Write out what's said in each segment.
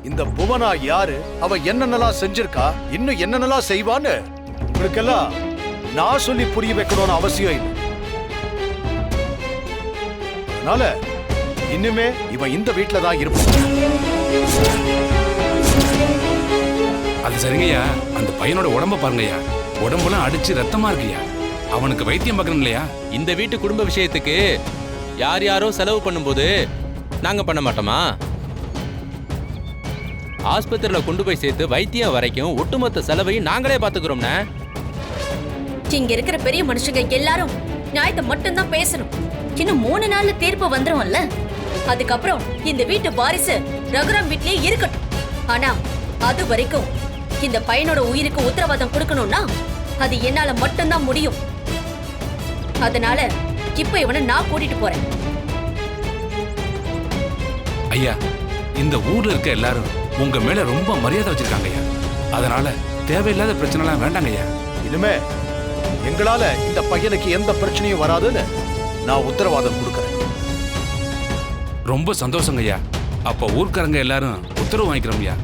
இந்த புவனா யாரு, அவ என்னென்னலாம் செஞ்சிருக்கா, இன்னும் என்னென்னலாம் செய்வான்னு உங்களுக்கெல்லாம் நான் சொல்லி புரிய வைக்கணும்னு அவசியம் இல்லை. அதனால இன்னுமே இவன் இந்த வீட்டுல தான் இருப்பான். அது சரிங்கய்யா. அந்த பையனோட உடம்ப பாருங்கய்யா. உடம்புலாம் அடிச்சு ரத்தமா இருக்குய்யா. அவனுக்கு வைத்தியம் பார்க்கணும் இல்லையா? இந்த வீட்டு குடும்ப விஷயத்துக்கு யார் யாரோ செலவு பண்ணும்போது நாங்க பண்ண மாட்டோமா? ஆஸ்பத்திரியில கொண்டு போய் சேர்த்து வைத்தியம் வரைக்கும் ஒட்டுமொத்த செலவையும் நாங்களே பாத்துக்கிறோம்னா. இங்க இருக்கிற பெரிய மனுஷங்க எல்லாரும் நியாயத்தை மட்டும்தான் பேசணும். இன்னும் 3 நாள்ல தீர்ப்பு வந்துரும்ல. அதுக்கப்புறம் இந்த வீட்டு வாரிசு ரகுராம் வீட்லயே இருக்கட்டும். ஆனா அது வரைக்கும் இந்த பையனோட உயிருக்கு உத்தரவாதம் கொடுக்கணும்னா அது என்னால மட்டும்தான் முடியும். அதனால இப்ப இவனை நான் கூட்டிட்டு போறேன். ஐயா, இந்த ஊர்ல இருக்க எல்லாரும் உங்க மேல ரொம்ப மரியாதை வச்சிருக்காங்க ஐயா. அதனால தேவையில்லாத பிரச்சனை எல்லாம் வேண்டாங்க ஐயா. இனிமே எங்களால இந்த பையனுக்கு எந்த பிரச்சனையும் வராதுன்னு நான் உத்தரவாதம் கொடுக்கறேன். ரொம்ப சந்தோஷங்க ஐயா. அப்ப ஊர்க்காரங்க எல்லாரும் உத்தரவு வாங்கிக்கிறோம் ஐயா.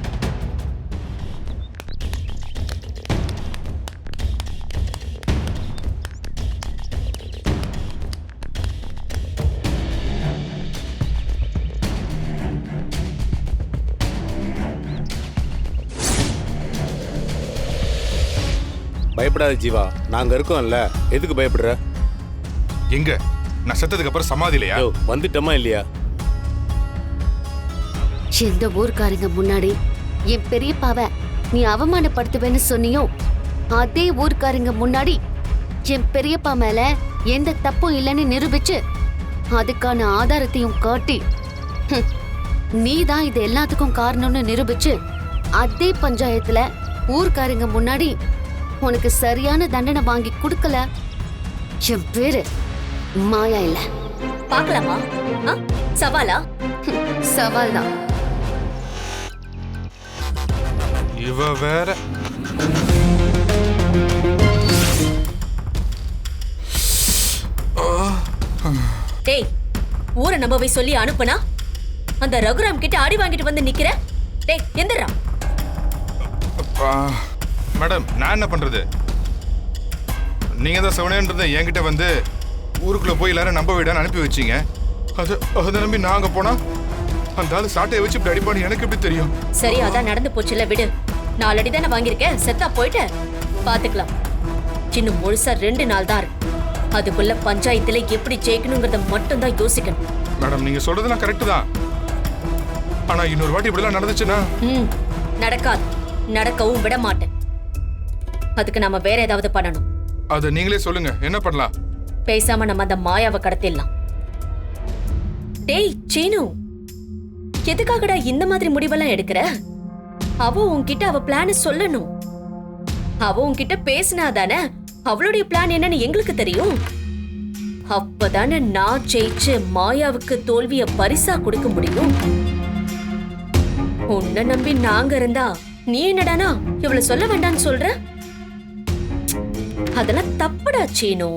பயப்படாத ஜீவா, நாங்க இருக்கோம்ல. எதுக்கு பயப்படுற? எங்க நான் செத்ததுக்கு அப்புறம் சமாதி இல்லையா? வந்துட்டோமா இல்லையா? எந்த ஊர்க்காரங்க முன்னாடி என் பெரியப்பாவை நீ அவமானப்படுத்துவேன்னு சொன்னியோ, அதே ஊர்க்காரங்க முன்னாடி என் பெரியப்பா மேல எந்த தப்பும் இல்லைன்னு நிரூபிச்சு அதுக்கான ஆதாரத்தையும் காட்டி நீ தான் இது எல்லாத்துக்கும் காரணம்னு நிரூபிச்சு அதே பஞ்சாயத்துல ஊர்க்காரங்க முன்னாடி உனக்கு சரியான தண்டனை வாங்கி கொடுக்கல, என் பேரு மாயா இல்ல. பாக்கலாமா? சவாலா? சவால் தான். இவ வேற. டேய், ஊரை நம்பவை சொல்லி அனுப்புனா அந்த ரகுராம் கிட்ட அடி வாங்கிட்டு வந்து நிக்கிற. டேய் எந்திரா. மேடம், நான் என்ன பண்றது? நீங்க தான் செவனேன்றத என்கிட்ட வந்து ஊருக்குள்ள போய் எல்லாரும் நம்ப விடான்னு அனுப்பி வச்சீங்க. அதை நம்பி நாங்க போனா அந்த ஆளு சாட்டையை வச்சு இப்படி அடிப்பான்னு எனக்கு எப்படி தெரியும்? சரி, அதான் நடந்து போச்சுல, விடு. 4 அடி தானே வாங்கியிருக்கேன், செத்தா போயிட்டு பாத்துக்கலாம். இன்னும் முழுசா 2 நாள் தான் இருக்கு. அதுக்குள்ள பஞ்சாயத்துல எப்படி ஜெயிக்கணுங்கிறத மட்டும் தான் யோசிக்கணும். மேடம், நீங்க சொல்றதெல்லாம் கரெக்ட் தான். ஆனா இன்னொரு வாட்டி இப்படி எல்லாம் நடந்துச்சுன்னா நடக்காது, நடக்கவும் விட மாட்டேன். அதுக்கு நாம வேற ஏதாவது பண்ணணும். அத நீங்களே சொல்லுங்க, என்ன பண்ணலாம்? பேசாம நம்ம அந்த மாயாவை கடத்திடலாம். டேய் சீனு, எதுக்காகடா இந்த மாதிரி முடிவெல்லாம் எடுக்கிற? அவ உன்கிட்ட அவ பிளான சொல்லணும். அவ உன்கிட்ட பேசினாதானே அவளுடைய பிளான் என்னன்னு எங்களுக்கு தெரியும். அப்பதானே நான் ஜெயிச்சு மாயாவுக்கு தோல்விய பரிசா கொடுக்க முடியும். உன்னை நம்பி நாங்க இருந்தா நீ என்னடானா இவளை சொல்ல வேண்டான்னு சொல்ற? அதெல்லாம் தப்புடா சீனு.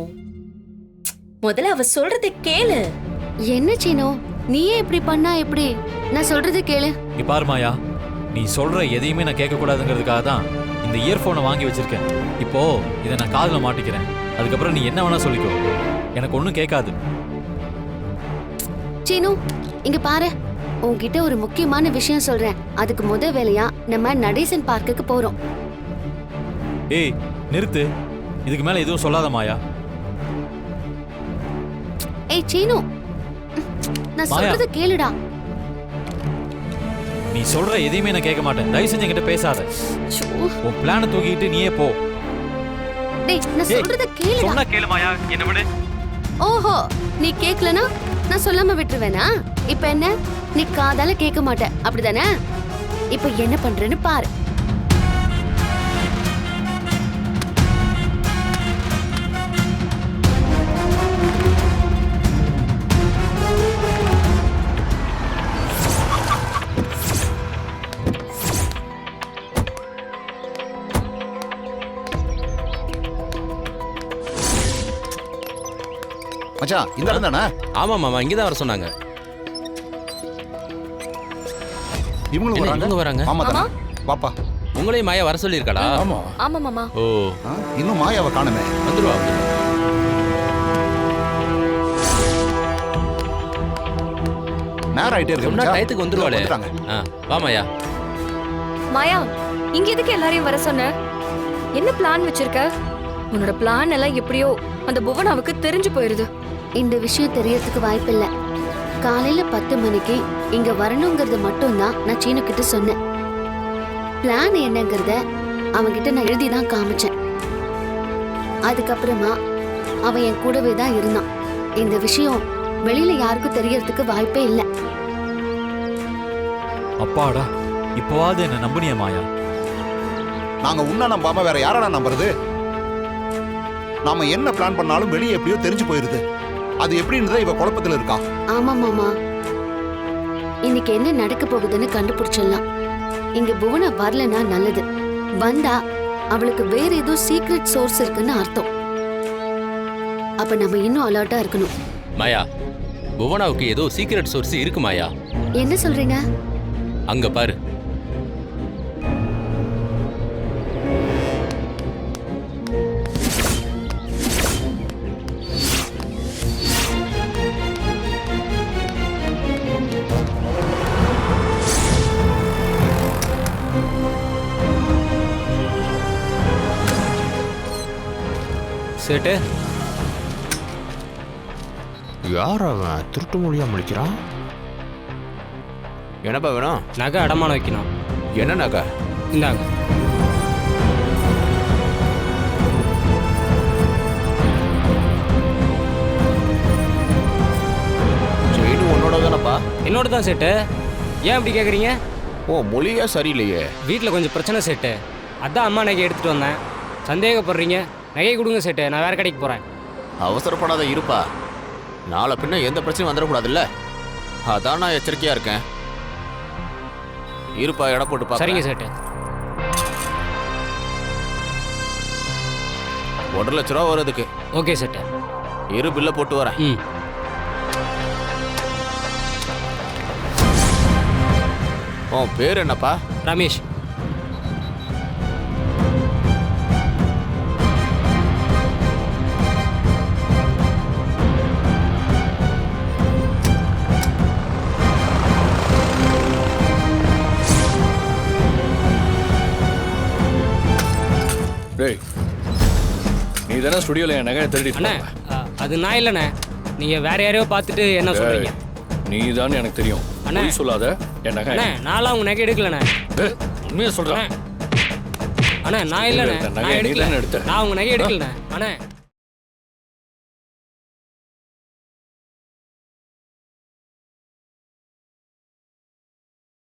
முதல்ல அவ சொல்றதை கேளு. என்ன சீனோ, நீயே இப்படி பண்ணா எப்படி? நான் சொல்றது கேளு. நீ பாரு மாயா, நீ சொல்ற எதையுமே நான் கேட்க கூடாதுங்கிறதுக்காக தான் இந்த இயர்போனை வாங்கி வச்சிருக்கேன். இப்போ இதை நான் காதுல மாட்டிக்கிறேன். அதுக்கப்புறம் நீ என்ன வேணா சொல்லிக்கோ, எனக்கு ஒன்றும் கேட்காது. சீனு, இங்க பாரு, உன்கிட்ட ஒரு முக்கியமான விஷயம் சொல்றேன். அதுக்கு முத வேலையா நம்ம நடேசன் பார்க்குக்கு போறோம். ஏய் நிறுத்து, இதுக்கு மேல எதுவும் சொல்லாத மாயா. ஏய் சீனு, நான் சொல்றது கேளுடா. நீ சொல்ற எதையுமே நான் கேட்க மாட்டேன். தயவு செஞ்சு என்கிட்ட பேசாத. உன் பிளானை தூக்கிட்டு நீயே போ. டேய், நான் சொல்றது கேளுடா. சொன்னா கேளு மாயா, என்ன விடு. ஓஹோ, நீ கேக்கலனா நான் சொல்லாம விட்டுருவேனா? இப்ப என்ன, நீ காதால கேட்க மாட்ட அப்படிதானே? இப்ப என்ன பண்றேன்னு பாரு. மச்சான், இந்த இடம் தானே? ஆமா மாமா, இங்கதான் வர சொன்னாங்க. இவங்களும் என்ன, வராங்க இவங்க வராங்க? ஆமா தானே பாப்பா உங்களையும் மாயா வர சொல்லியிருக்காளா? ஆமா. ஆமா மாமா. ஓ, இன்னும் மாயாவை காணுமே. வந்துருவா. நேரம் ஆயிட்டே இருக்கு சொன்னா மச்சான். டயத்துக்கு வந்துருவாளே. வந்துட்டாங்க. ஆ, வா மாயா. மாயா, இங்க எதுக்கு எல்லாரையும் வர சொன்ன? என்ன பிளான் வச்சிருக்க? உன்னோட பிளான் எல்லாம் எப்படியோ அந்த புவனாவுக்கு தெரிஞ்சு போயிருது. இந்த விஷயம் தெரியறதுக்கு வாய்ப்பில்லை. காலையில 10 மணிக்கு இங்க வரணுங்கிறது மட்டும்தான் நான் சீனு கிட்ட சொன்னேன். பிளான் என்னங்கறத அவன்கிட்ட நான் எழுதி தான் காமிச்சேன். அதுக்கப்புறமா அவன் என் கூடவே தான் இருந்தான். இந்த விஷயம் வெளியில யாருக்கும் தெரியறதுக்கு வாய்ப்பே இல்லை. அப்பாடா, இப்போவாது என்ன நம்புனியா மாயா? நாங்க உன்ன நம்பாம வேற யாரா நம்புறது? நாம என்ன பிளான் பண்ணாலும் வெளியே எப்படியோ தெரிஞ்சு போயிருது. அது எப்படின்றத இவ குழப்பத்துல இருக்கா. ஆமா மாமா, இன்னைக்கு என்ன நடக்க போகுதுன்னு கண்டுபிடிச்சிடலாம். இங்க புவனா வரலன்னா நல்லது. வந்தா அவளுக்கு வேற ஏதோ சீக்ரெட் சோர்ஸ் இருக்குன்னு அர்த்தம். அப்ப நம்ம இன்னும் அலர்ட்டா இருக்கணும். மாயா, புவனாவுக்கு ஏதோ சீக்ரெட் சோர்ஸ் இருக்கு மாயா. என்ன சொல்றீங்க? அங்க பாரு. சேட்டு, யார் அவன் திருட்டு மொழியா முடிக்கிறான்? என்னப்பா வேணும்? நகை அடமானம் வைக்கணும். என்ன நகை? இந்தாங்க. செயின் உன்னோட தானப்பா? என்னோட தான் சேட்டு. ஏன் அப்படி கேட்குறீங்க? ஓ, மொழியா சரியில்லையே. வீட்டில் கொஞ்சம் பிரச்சனை சேட்டு, அதான் அம்மா நகை எடுத்துகிட்டு வந்தேன். சந்தேகப்படுறீங்க? நகை கொடுங்க சேட்டு, நான் வேறு கடைக்கு போகிறேன். அவசரப்படாத இருப்பா. நாளை பின்ன எந்த பிரச்சனையும் வந்துடக்கூடாதுல்ல, அதான் நான் எச்சரிக்கையா இருக்கேன். இருப்பா, எடை போட்டு பா. சரிங்க சேட்டு. 1 லட்ச ரூபா வருதுக்கு. ஓகே சேட்டு. இரு, பில்லை போட்டு வரேன். ம். உன் பேர் என்னப்பா? ரமேஷ். டேய், நீ தானே ஸ்டுடியோல என் நகையை திருடி அண்ணே, அது நான் இல்லைண்ணே. நீங்கள் வேற யாரையோ பார்த்துட்டு என்ன சொல்கிறீங்க? நீ தான் எனக்கு தெரியும். அண்ணே. பொய் சொல்லாத. என் நகை அண்ணே, நான்லாம் உங்கள் நகை எடுக்கலண்ணே. உண்மையை சொல்றேன். அண்ணே, நான் இல்லைண்ணே. இந்த நகையை நான் நீ எடுக்கல. தானே எடுத்த? நான் உங்கள் நகை எடுக்கலண்ணே. அண்ணே,